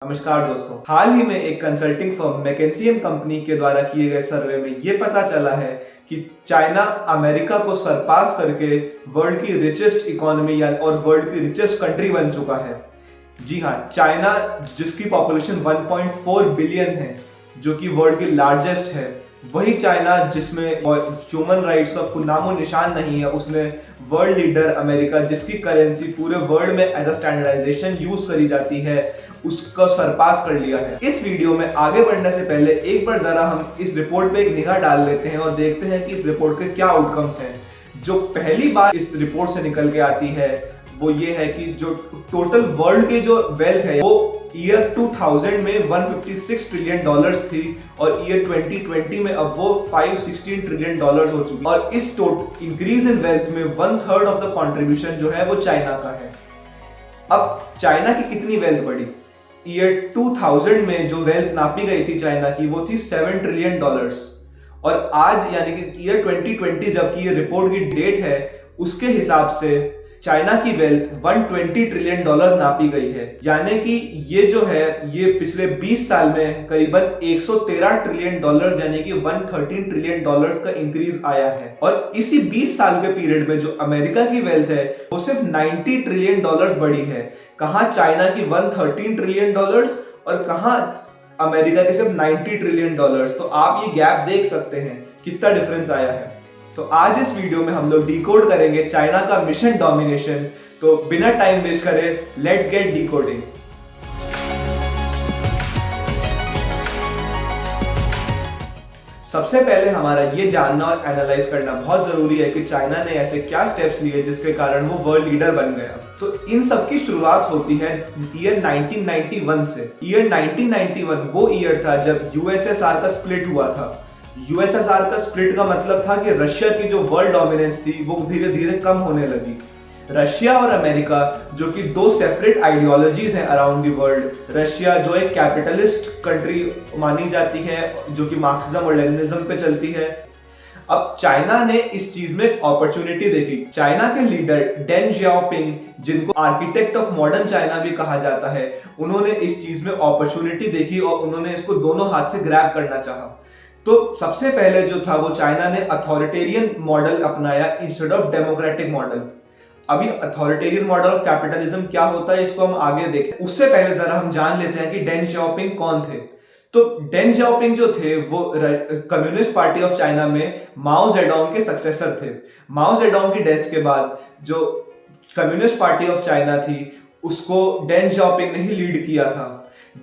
नमस्कार दोस्तों। हाल ही में एक कंसल्टिंग फर्म मैकेंसी कंपनी के द्वारा किए गए सर्वे में ये पता चला है कि चाइना अमेरिका को सरपास करके वर्ल्ड की रिचेस्ट इकोनॉमी और वर्ल्ड की रिचेस्ट कंट्री बन चुका है। जी हाँ, चाइना जिसकी पॉपुलेशन 1.4 बिलियन है, जो कि वर्ल्ड की लार्जेस्ट है, वही चाइना जिसमें ह्यूमन राइट्स का कोई नामो निशान नहीं है, उसने वर्ल्ड लीडर अमेरिका जिसकी करेंसी पूरे वर्ल्ड में एज अ स्टैंडर्डाइजेशन यूज करी जाती है, उसको सरपास कर लिया है। इस वीडियो में आगे बढ़ने से पहले एक बार जरा हम इस रिपोर्ट पे एक निगाह डाल लेते हैं और देखते हैं कि इस रिपोर्ट के क्या आउटकम्स हैं। जो पहली बात इस रिपोर्ट से निकल के आती है वो ये है कि जो टोटल वर्ल्ड की जो वेल्थ है वो ईयर 2000 में 156 ट्रिलियन डॉलर्स थी और ईयर 2020 में अब वो 516 ट्रिलियन डॉलर्स हो चुकी है। और इस टोटल इंक्रीज इन वेल्थ में 1/3 ऑफ द कंट्रीब्यूशन जो है वो चाइना का है। अब चाइना की कितनी वेल्थ बढ़ी? ईयर 2000 में जो वेल्थ नापी गई थी चाइना की वो थी 7 ट्रिलियन डॉलर्स, और आज यानी कि ईयर 2020 जबकि ये रिपोर्ट की डेट है उसके हिसाब से चाइना की वेल्थ 120 ट्रिलियन डॉलर्स नापी गई है। यानी कि ये जो है ये पिछले 20 साल में करीबन 113 ट्रिलियन डॉलर्स यानी कि 113 ट्रिलियन डॉलर्स का इंक्रीज आया है। और इसी 20 साल के पीरियड में जो अमेरिका की वेल्थ है वो सिर्फ 90 ट्रिलियन डॉलर्स बढ़ी है। कहां चाइना की 113 ट्रिलियन डॉलर्स और कहां अमेरिका के सिर्फ 90 ट्रिलियन डॉलर्स। तो आप ये गैप देख सकते हैं कितना डिफरेंस आया है। तो आज इस वीडियो में हम लोग डिकोड करेंगे चाइना का मिशन डोमिनेशन। तो बिना टाइम वेस्ट करे लेट्स गेट डिकोडिंग। सबसे पहले हमारा ये जानना और एनालाइज करना बहुत जरूरी है कि चाइना ने ऐसे क्या स्टेप्स लिए जिसके कारण वो वर्ल्ड लीडर बन गया। तो इन सब की शुरुआत होती है ईयर 1991 से। ईयर 1991 वो ईयर था जब यूएसएसआर का स्प्लिट हुआ था। यूएसएसआर का स्प्लिट का मतलब था कि रशिया की जो वर्ल्ड डोमिनेंस थी वो धीरे धीरे कम होने लगी। रशिया और अमेरिका जो कि दो सेपरेट आइडियोलॉजीज हैं अराउंड द वर्ल्ड। रशिया जो एक कैपिटलिस्ट कंट्री मानी जाती है जो कि मार्क्सिज्म और लेनिनिज्म पे चलती है। अब चाइना ने इस चीज में अपॉर्चुनिटी देखी। चाइना के लीडर डेन जियाओपिंग, जिनको आर्किटेक्ट ऑफ मॉडर्न चाइना भी कहा जाता है, उन्होंने इस चीज में अपॉर्चुनिटी देखी और उन्होंने इसको दोनों हाथ से ग्रैब करना चाहा। तो सबसे पहले जो था वो चाइना ने अथॉरिटेरियन मॉडल अपनाया इंस्टेड ऑफ डेमोक्रेटिक मॉडल। अभी अथॉरिटेरियन मॉडल ऑफ कैपिटलिज्म क्या होता है इसको हम आगे देखें। उससे पहले जरा हम जान लेते हैं कि डेन जियाओपिंग कौन थे। तो डेन जियाओपिंग जो थे वो कम्युनिस्ट पार्टी ऑफ चाइना में माओ जेडोंग के सक्सेसर थे। माओ जेडोंग की डेथ के बाद जो कम्युनिस्ट पार्टी ऑफ चाइना थी उसको डेन जियाओपिंग ने ही लीड किया था।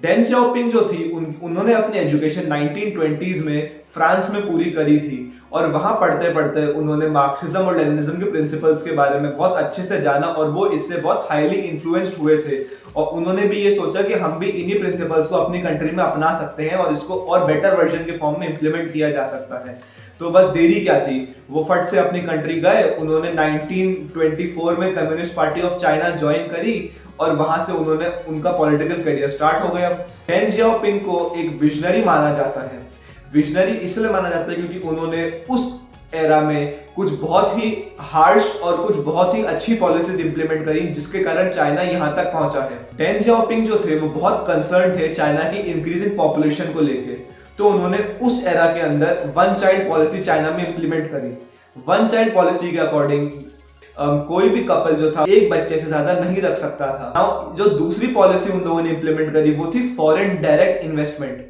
डेन जियाओपिंग जो थी उन्होंने अपनी एजुकेशन 1920s में फ्रांस में पूरी करी थी और वहां पढ़ते पढ़ते उन्होंने मार्क्सिज्म और लेनिनिज्म के प्रिंसिपल्स के बारे में बहुत अच्छे से जाना और वो इससे बहुत हाईली इन्फ्लुएंस्ड हुए थे। और उन्होंने भी ये सोचा कि हम भी इन्हीं प्रिंसिपल्स को अपनी कंट्री में अपना सकते हैं और इसको और बेटर वर्जन के फॉर्म में इंप्लीमेंट किया जा सकता है। तो बस देरी क्या थी, वो फट से अपनी कंट्री गए। उन्होंने 1924 में communist party of China join करी और वहां से उन्होंने उनका पॉलिटिकल करियर स्टार्ट हो गया। डेन जियाओपिंग को एक विजनरी माना जाता है। विजनरी इसलिए माना जाता है क्योंकि उन्होंने उस एरा में कुछ बहुत ही हार्श और कुछ बहुत ही अच्छी पॉलिसीज इंप्लीमेंट करी जिसके कारण चाइना यहां तक पहुंचा है। डेन जियाओपिंग जो थे वो बहुत कंसर्न थे चाइना की इंक्रीजिंग पॉपुलेशन को लेके। तो उन्होंने उस एरा के अंदर वन चाइल्ड पॉलिसी चाइना में इंप्लीमेंट करी। वन चाइल्ड पॉलिसी के अकॉर्डिंग कोई भी कपल जो था एक बच्चे से ज्यादा नहीं रख सकता था। Now, जो दूसरी पॉलिसी उन लोगों ने इंप्लीमेंट करी वो थी foreign direct investment.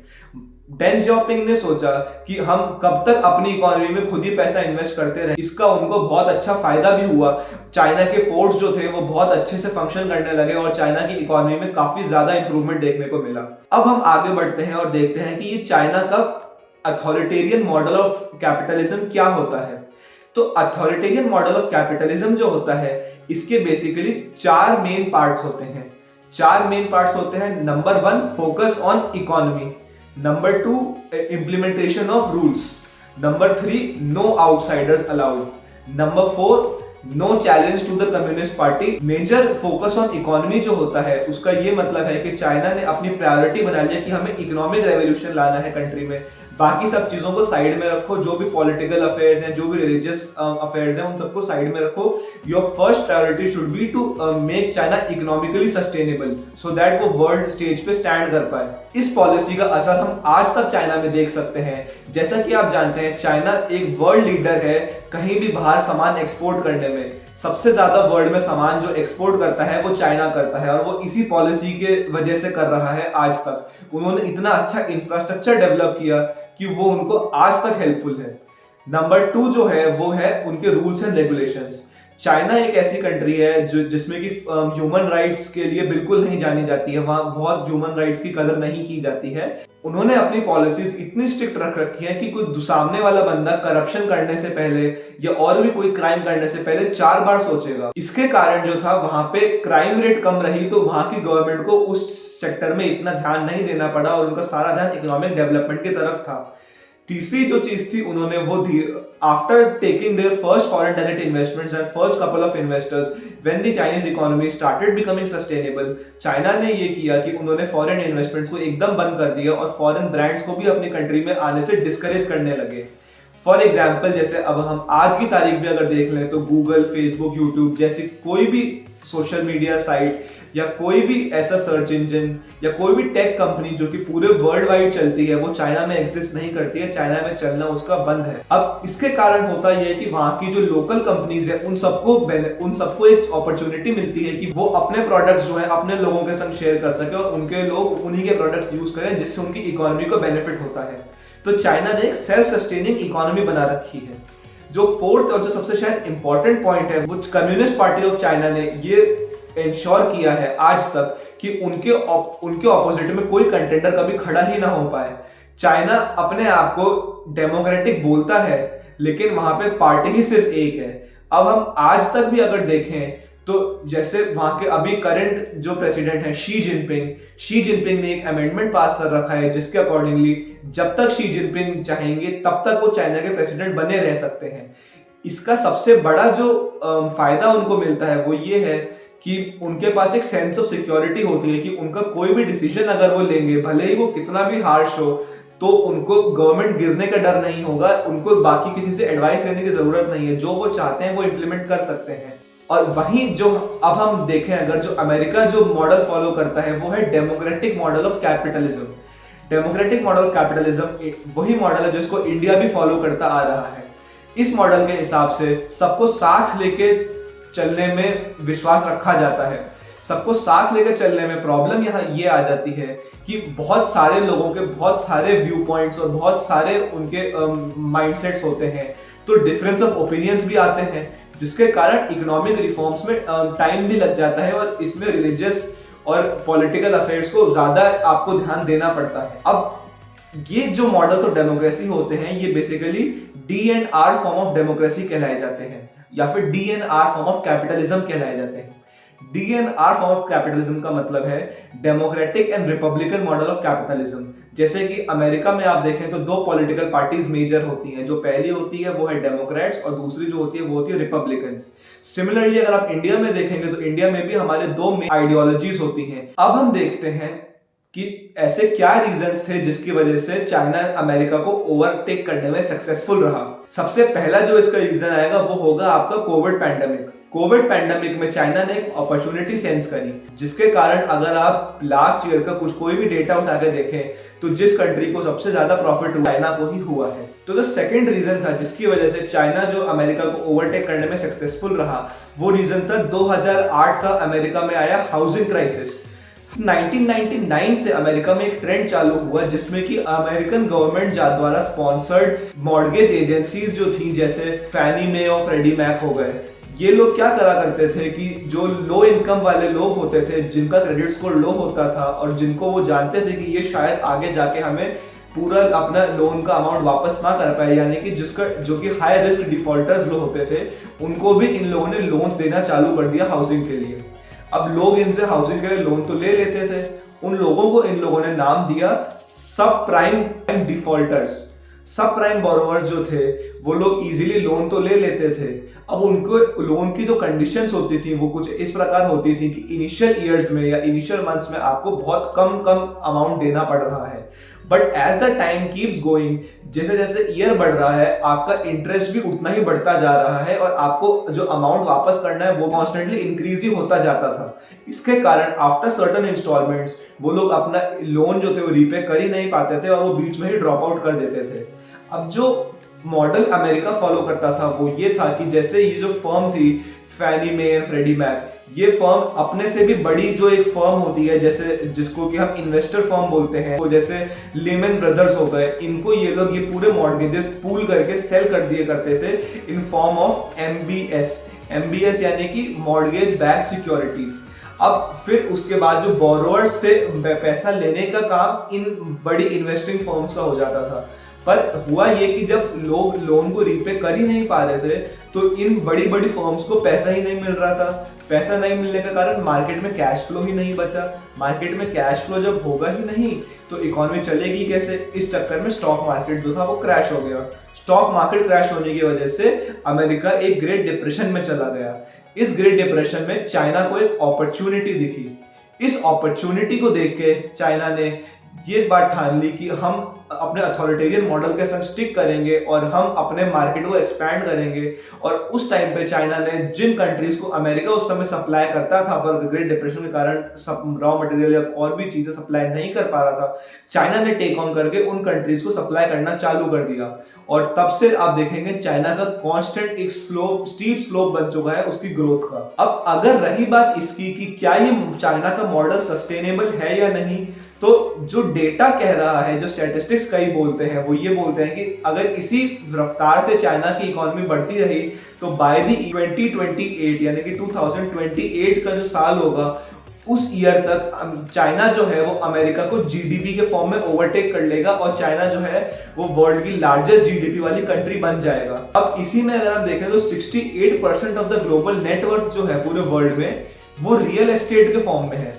Deng Xiaoping ने सोचा कि हम कब तक अपनी इकोनॉमी में खुद ही पैसा इन्वेस्ट करते रहे। इसका उनको बहुत अच्छा फायदा भी हुआ। चाइना के पोर्ट्स जो थे वो बहुत अच्छे से फंक्शन करने लगे और चाइना की इकोनॉमी में काफी ज्यादा इंप्रूवमेंट देखने को मिला। अब हम आगे बढ़ते हैं और देखते हैं कि ये चाइना का अथॉरिटेरियन मॉडल ऑफ कैपिटलिज्म क्या होता है। तो अथॉरिटेरियन मॉडल ऑफ कैपिटलिज्म जो होता है इसके बेसिकली चार मेन पार्ट्स होते हैं। चार मेन पार्ट्स होते हैं। Number 1 focus on economy, number 2 implementation of rules, number 3 no outsiders allowed, number 4 no challenge to the communist party। Major focus on economy जो होता है उसका ये मतलब है कि चाइना ने अपनी प्रायोरिटी बना लिया कि हमें इकोनॉमिक रेवोल्यूशन लाना है कंट्री में। बाकी सब चीजों को साइड में रखो, जो भी पॉलिटिकल अफेयर्स हैं, जो भी रिलीजियस अफेयर्स हैं, उन सबको साइड में रखो। Your first priority should be to make China economically sustainable so that वो वर्ल्ड स्टेज पे स्टैंड कर पाए। इस पॉलिसी का असर हम आज तक चाइना में देख सकते हैं। जैसा कि आप जानते हैं, चाइना एक वर्ल्ड लीडर है कहीं भी बाहर सामान एक्सपोर्ट करने में। सबसे ज्यादा वर्ल्ड में सामान जो एक्सपोर्ट करता है वो चाइना करता है, और वो इसी पॉलिसी के वजह से कर रहा है आज तक। उन्होंने इतना अच्छा इंफ्रास्ट्रक्चर डेवलप किया कि वो उनको आज तक हेल्पफुल है। नंबर 2 जो है वो है उनके रूल्स एंड रेगुलेशंस। चाइना एक ऐसी कंट्री है जिसमें कि ह्यूमन राइट्स के लिए बिल्कुल नहीं जानी जाती है, वहां बहुत ह्यूमन राइट्स की कदर नहीं की जाती है। उन्होंने अपनी पॉलिसीज इतनी स्ट्रिक्ट रख रखी है कि कोई सामने वाला बंदा करप्शन करने से पहले या और भी कोई क्राइम करने से पहले 4 बार सोचेगा। इसके कारण जो था वहां पे क्राइम रेट कम रही, तो वहां की गवर्नमेंट को उस सेक्टर में इतना ध्यान नहीं देना पड़ा और उनका सारा ध्यान इकोनॉमिक डेवलपमेंट की तरफ था। तीसरी जो चीज थी, उन्होंने वो after taking their first foreign direct investments and first couple of investors when the Chinese economy started becoming sustainable, China ने ये किया कि उन्होंने फॉरेन इन्वेस्टमेंट्स को एकदम बंद कर दिया और फॉरेन ब्रांड्स को भी अपनी कंट्री में आने से डिस्करेज करने लगे। फॉर एग्जाम्पल, जैसे अब हम आज की तारीख भी अगर देख लें तो गूगल, फेसबुक, यूट्यूब जैसी कोई भी सोशल मीडिया साइट या कोई भी ऐसा सर्च इंजन या कोई भी टेक कंपनी जो कि पूरे वर्ल्ड वाइड चलती है, वो चाइना में एग्जिस्ट नहीं करती है। चाइना में चलना उसका बंद है। अब इसके कारण होता यह है कि वहां की जो लोकल कंपनीज है उन सबको एक अपॉर्चुनिटी मिलती है कि वो अपने प्रोडक्ट्स जो है अपने लोगों के संग शेयर कर सके और उनके लोग उन्हीं के प्रोडक्ट्स यूज करें, जिससे उनकी इकोनॉमी को बेनिफिट होता है। तो चाइना ने एक सेल्फ सस्टेनिंग इकोनॉमी बना रखी है। जो फोर्थ और जो सबसे शायद इंपॉर्टेंट पॉइंट है, वो कम्युनिस्ट पार्टी ऑफ चाइना ने ये इंश्योर किया है आज तक कि उनके ऑपोजिट में कोई कंटेंडर कभी खड़ा ही ना हो पाए। चाइना अपने आप को डेमोक्रेटिक बोलता है, लेकिन वहां पे पार्टी ही सिर्फ एक है। अब हम आज तक भी अगर देखें तो जैसे वहां के अभी करंट जो प्रेसिडेंट है शी जिनपिंग ने एक अमेंडमेंट पास कर रखा है जिसके अकॉर्डिंगली जब तक शी जिनपिंग चाहेंगे तब तक वो चाइना के प्रेसिडेंट बने रह सकते हैं। इसका सबसे बड़ा जो फायदा उनको मिलता है वो ये है कि उनके पास एक सेंस ऑफ सिक्योरिटी होती है कि उनका कोई भी डिसीजन अगर वो लेंगे, भले ही वो कितना भी हार्श हो, तो उनको गवर्नमेंट गिरने का डर नहीं होगा, उनको बाकी किसी से एडवाइस लेने की जरूरत नहीं है। जो वो चाहते हैं वो इम्प्लीमेंट कर सकते हैं। और वहीं जो अब हम देखें, अगर जो अमेरिका जो मॉडल फॉलो करता है वो है democratic model of capitalism. Democratic model of capitalism वही मॉडल है जिसको इंडिया भी फॉलो करता आ रहा है। इस मॉडल के हिसाब से सबको साथ लेके चलने में विश्वास रखा जाता है। सबको साथ लेकर चलने में प्रॉब्लम यहाँ ये आ जाती है कि बहुत सारे लोगों के बहुत सारे व्यू पॉइंट्स और बहुत सारे उनके माइंडसेट्स होते हैं, तो डिफरेंस ऑफ ओपिनियंस भी आते हैं, जिसके कारण इकोनॉमिक रिफॉर्म्स में टाइम भी लग जाता है और इसमें रिलीजियस और पॉलिटिकल अफेयर्स को ज्यादा आपको ध्यान देना पड़ता है। अब ये जो मॉडल्स ऑफ डेमोक्रेसी होते हैं ये basically D&R form of democracy कहलाए जाते हैं या फिर D&R फॉर्म ऑफ कैपिटलिज्म कहलाए जाते हैं। D&R फॉर्म ऑफ कैपिटलिज्म का मतलब है democratic and Republican model of capitalism. जैसे कि अमेरिका में आप देखें तो 2 पॉलिटिकल पार्टीज मेजर होती हैं। जो पहली होती है वो है डेमोक्रेट्स और दूसरी जो होती है वो होती है रिपब्लिकन्स। सिमिलरली अगर आप इंडिया में देखेंगे तो इंडिया में भी हमारे 2 आइडियोलॉजीज होती हैं। अब हम देखते हैं कि ऐसे क्या रीजंस थे जिसकी वजह से चाइना अमेरिका को ओवरटेक करने में सक्सेसफुल रहा। सबसे पहला जो इसका रीजन आएगा वो होगा आपका कोविड पैंडेमिक। कोविड पैंडेमिक में चाइना ने एक अपॉर्चुनिटी सेंस करी, जिसके कारण अगर आप लास्ट ईयर का कोई भी डेटा उठा के देखें तो जिस कंट्री को सबसे ज्यादा प्रॉफिट हुआ चाइना को ही हुआ है। तो जो सेकंड रीजन था जिसकी वजह से चाइना जो अमेरिका को ओवरटेक करने में सक्सेसफुल रहा, वो रीजन था 2008 का अमेरिका में आया हाउसिंग क्राइसिस। 1999 से अमेरिका में एक ट्रेंड चालू हुआ जिसमें कि अमेरिकन गवर्नमेंट द्वारा स्पॉन्सर्ड मॉर्गेज एजेंसीज जो थी, जैसे फैनी मे और फ्रेडी मैक हो गए, ये लोग क्या करा करते थे कि जो लो इनकम वाले लोग होते थे, जिनका क्रेडिट स्कोर लो होता था और जिनको वो जानते थे कि ये शायद आगे जाके हमें पूरा अपना लोन का अमाउंट वापस ना कर पाए, यानी कि जो कि हाई रिस्क डिफॉल्टर्स लोग होते थे, उनको भी इन लोगों ने लोन्स देना चालू कर दिया हाउसिंग के लिए। अब लोग इनसे हाउसिंग के लिए लोन तो ले लेते थे, उन लोगों को इन लोगों ने नाम दिया सब प्राइम डिफॉल्टर्स। सब प्राइम बोरोवर्स जो थे वो लोग इजीली लोन तो ले लेते थे। अब उनको लोन की जो कंडीशंस होती थी वो कुछ इस प्रकार होती थी कि इनिशियल ईयर्स में या इनिशियल मंथ्स में आपको बहुत कम अमाउंट देना पड़ रहा है। But as the time keeps going, जैसे जैसे ईयर बढ़ रहा है आपका इंटरेस्ट भी उतना ही बढ़ता जा रहा है और आपको जो अमाउंट वापस करना है वो कॉन्स्टेंटली इंक्रीज ही होता जाता था। इसके कारण आफ्टर सर्टेन इंस्टॉलमेंट्स वो लोग अपना लोन जो थे वो रीपे कर ही नहीं पाते थे और वो बीच में ही ड्रॉप आउट कर देते थे। अब जो मॉडल अमेरिका फॉलो करता था वो ये था कि जैसे ये जो फर्म थी फैनी मे फ्रेडी मैक, ये फर्म अपने से भी बड़ी जो एक फर्म होती है जैसे जिसको कि हम इन्वेस्टर फर्म बोलते हैं, तो जैसे लेमन ब्रदर्स हो गए, इनको ये लोग ये पूरे मॉर्गेजेस पूल करके सेल कर दिए करते थे इन फॉर्म ऑफ एमबीएस यानी कि मॉर्गेज बैक्ड सिक्योरिटीज। अब फिर उसके बाद जो बोरोअर्स से पैसा लेने का काम इन बड़ी इन्वेस्टिंग फर्म्स का हो जाता था। पर हुआ ये कि जब लोग लोन को रीपे कर ही नहीं पा रहे थे तो इन बड़ी बड़ी फर्म्स को पैसा ही नहीं मिल रहा था। पैसा नहीं मिलने के कारण मार्केट में कैश फ्लो ही नहीं बचा। मार्केट में कैश फ्लो जब होगा ही नहीं तो इकोनॉमी चलेगी कैसे? इस चक्कर में स्टॉक मार्केट जो था वो क्रैश हो गया। स्टॉक मार्केट क्रैश होने की वजह से अमेरिका एक ग्रेट डिप्रेशन में चला गया। इस ग्रेट डिप्रेशन में चाइना को एक अपॉर्चुनिटी दिखी। इस अपॉर्चुनिटी को देख के चाइना ने ये बात ठान ली कि हम अपने अथॉरिटेरियन मॉडल के संग स्टिक करेंगे और हम अपने मार्केट को एक्सपैंड करेंगे। और उस टाइम पे चाइना ने जिन कंट्रीज को अमेरिका उस समय सप्लाई करता था पर ग्रेट डिप्रेशन के कारण सब रॉ मटेरियल या और भी चीजें सप्लाई नहीं कर पा रहा था, चाइना ने टेक ऑन करके उन कंट्रीज को सप्लाई करना चालू कर दिया। और तब से आप देखेंगे चाइना का कांस्टेंट एक स्टीप स्लोप बन चुका है उसकी ग्रोथ का। अब अगर रही बात इसकी कि क्या ये चाइना का मॉडल सस्टेनेबल है या नहीं, तो जो डेटा कह रहा है, जो स्टैटिस्टिक्स कई बोलते हैं वो ये बोलते हैं कि अगर इसी रफ्तार से चाइना की इकोनॉमी बढ़ती रही तो बाय द 2028 यानी कि 2028 का जो साल होगा उस ईयर तक चाइना जो है वो अमेरिका को जीडीपी के फॉर्म में ओवरटेक कर लेगा और चाइना जो है वो वर्ल्ड की लार्जेस्ट जीडीपी वाली कंट्री बन जाएगा। अब इसी में अगर आप देखें तो 68% ऑफ द ग्लोबल नेटवर्थ जो है पूरे वर्ल्ड में वो रियल एस्टेट के फॉर्म में है।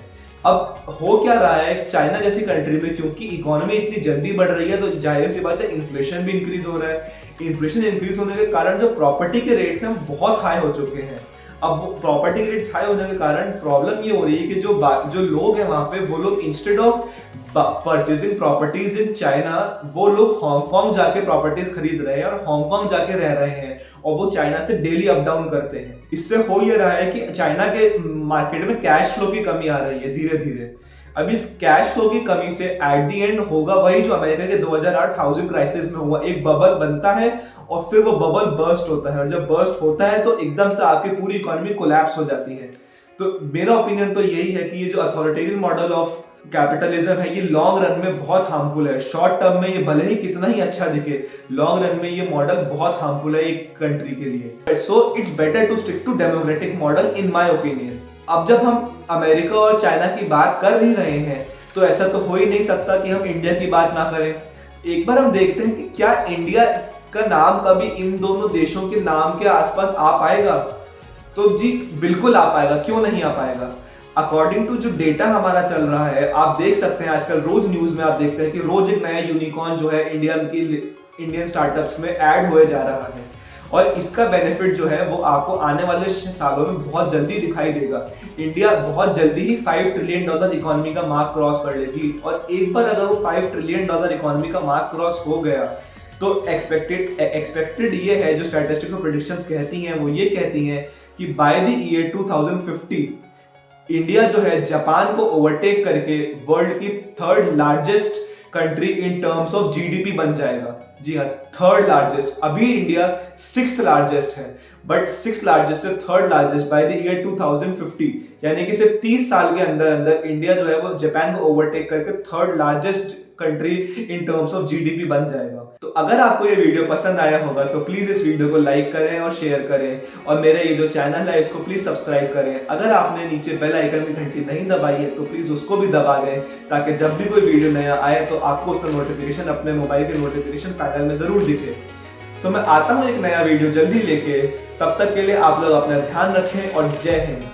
अब हो क्या रहा है चाइना जैसी कंट्री में, क्योंकि इकोनॉमी इतनी जल्दी बढ़ रही है तो जाहिर सी बात है इन्फ्लेशन भी इंक्रीज हो रहा है। इन्फ्लेशन इंक्रीज होने के कारण जो प्रॉपर्टी के रेट्स हैं बहुत हाई हो चुके हैं। अब वो प्रॉपर्टी रेट्स हाई होने के कारण प्रॉब्लम ये हो रही है कि जो लोग हैं वहां पे, वो लोग instead of purchasing properties in China वो लोग हांगकांग जाके प्रॉपर्टीज खरीद रहे हैं और हांगकांग जाके रह रहे हैं और वो चाइना से डेली अप डाउन करते हैं। इससे हो ये रहा है कि चाइना के मार्केट में कैश फ्लो की कमी आ रही है धीरे धीरे। अब इस कैश फ्लो की कमी से एट दी एंड होगा वही जो अमेरिका के 2008 हाउसिंग क्राइसिस में हुआ। एक बबल बनता है और फिर वो बबल बर्स्ट होता है और जब बर्स्ट होता है तो एकदम से आपकी पूरी इकोनॉमी कोलैप्स हो जाती है। तो मेरा ओपिनियन तो यही है कि ये जो अथॉरिटेरियन मॉडल ऑफ कैपिटलिज्म है ये लॉन्ग रन में बहुत हार्मफुल है। शॉर्ट टर्म में ये भले ही कितना ही अच्छा दिखे, लॉन्ग रन में ये मॉडल बहुत हार्मफुल है एक कंट्री के लिए। So it's better to stick to democratic model in my opinion. अब जब हम अमेरिका और चाइना की बात कर ही रहे हैं तो ऐसा तो हो ही नहीं सकता कि हम इंडिया की बात ना करें। एक बार हम देखते हैं कि क्या इंडिया का नाम कभी इन दोनों देशों के नाम के आसपास आ पाएगा? तो जी बिल्कुल आ पाएगा, क्यों नहीं आ पाएगा। अकॉर्डिंग टू जो डेटा हमारा चल रहा है, आप देख सकते हैं आजकल रोज न्यूज में आप देखते हैं कि रोज एक नया यूनिकॉर्न जो है इंडियन स्टार्टअप्स में ऐड हुए जा रहा है और इसका बेनिफिट जो है वो आपको आने वाले सालों में बहुत जल्दी दिखाई देगा। इंडिया बहुत जल्दी ही $5 ट्रिलियन इकोनॉमी का मार्क क्रॉस कर लेगी और एक बार अगर वो $5 ट्रिलियन इकोनॉमी का मार्क क्रॉस हो गया तो एक्सपेक्टेड ये है, जो स्टैटिस्टिक्स और प्रेडिक्शंस कहती हैं वो ये कहती हैं कि बाय द ईयर 2050 इंडिया जो है जापान को ओवरटेक करके वर्ल्ड की 3rd largest country in terms of GDP बन जाएगा। जी हाँ, 3rd लार्जेस्ट। अभी इंडिया 6th लार्जेस्ट है, बट 6th लार्जेस्ट से 3rd largest by the year 2050 यानी कि सिर्फ 30 साल के अंदर अंदर इंडिया जो है वो जापान को ओवरटेक करके 3rd largest country in terms of GDP बन जाएगा। तो अगर आपको ये वीडियो पसंद आया होगा तो प्लीज इस वीडियो को लाइक करें और शेयर करें और मेरा ये जो चैनल है इसको प्लीज सब्सक्राइब करें। अगर आपने नीचे बेल आइकन की घंटी नहीं दबाई है तो प्लीज उसको भी दबा दें ताकि जब भी कोई वीडियो नया आए तो आपको उसका नोटिफिकेशन अपने मोबाइल के नोटिफिकेशन पैनल में जरूर दिखे। तो मैं आता हूँ एक नया वीडियो जल्दी लेके, तब तक के लिए आप लोग अपना ध्यान रखें और जय हिंद।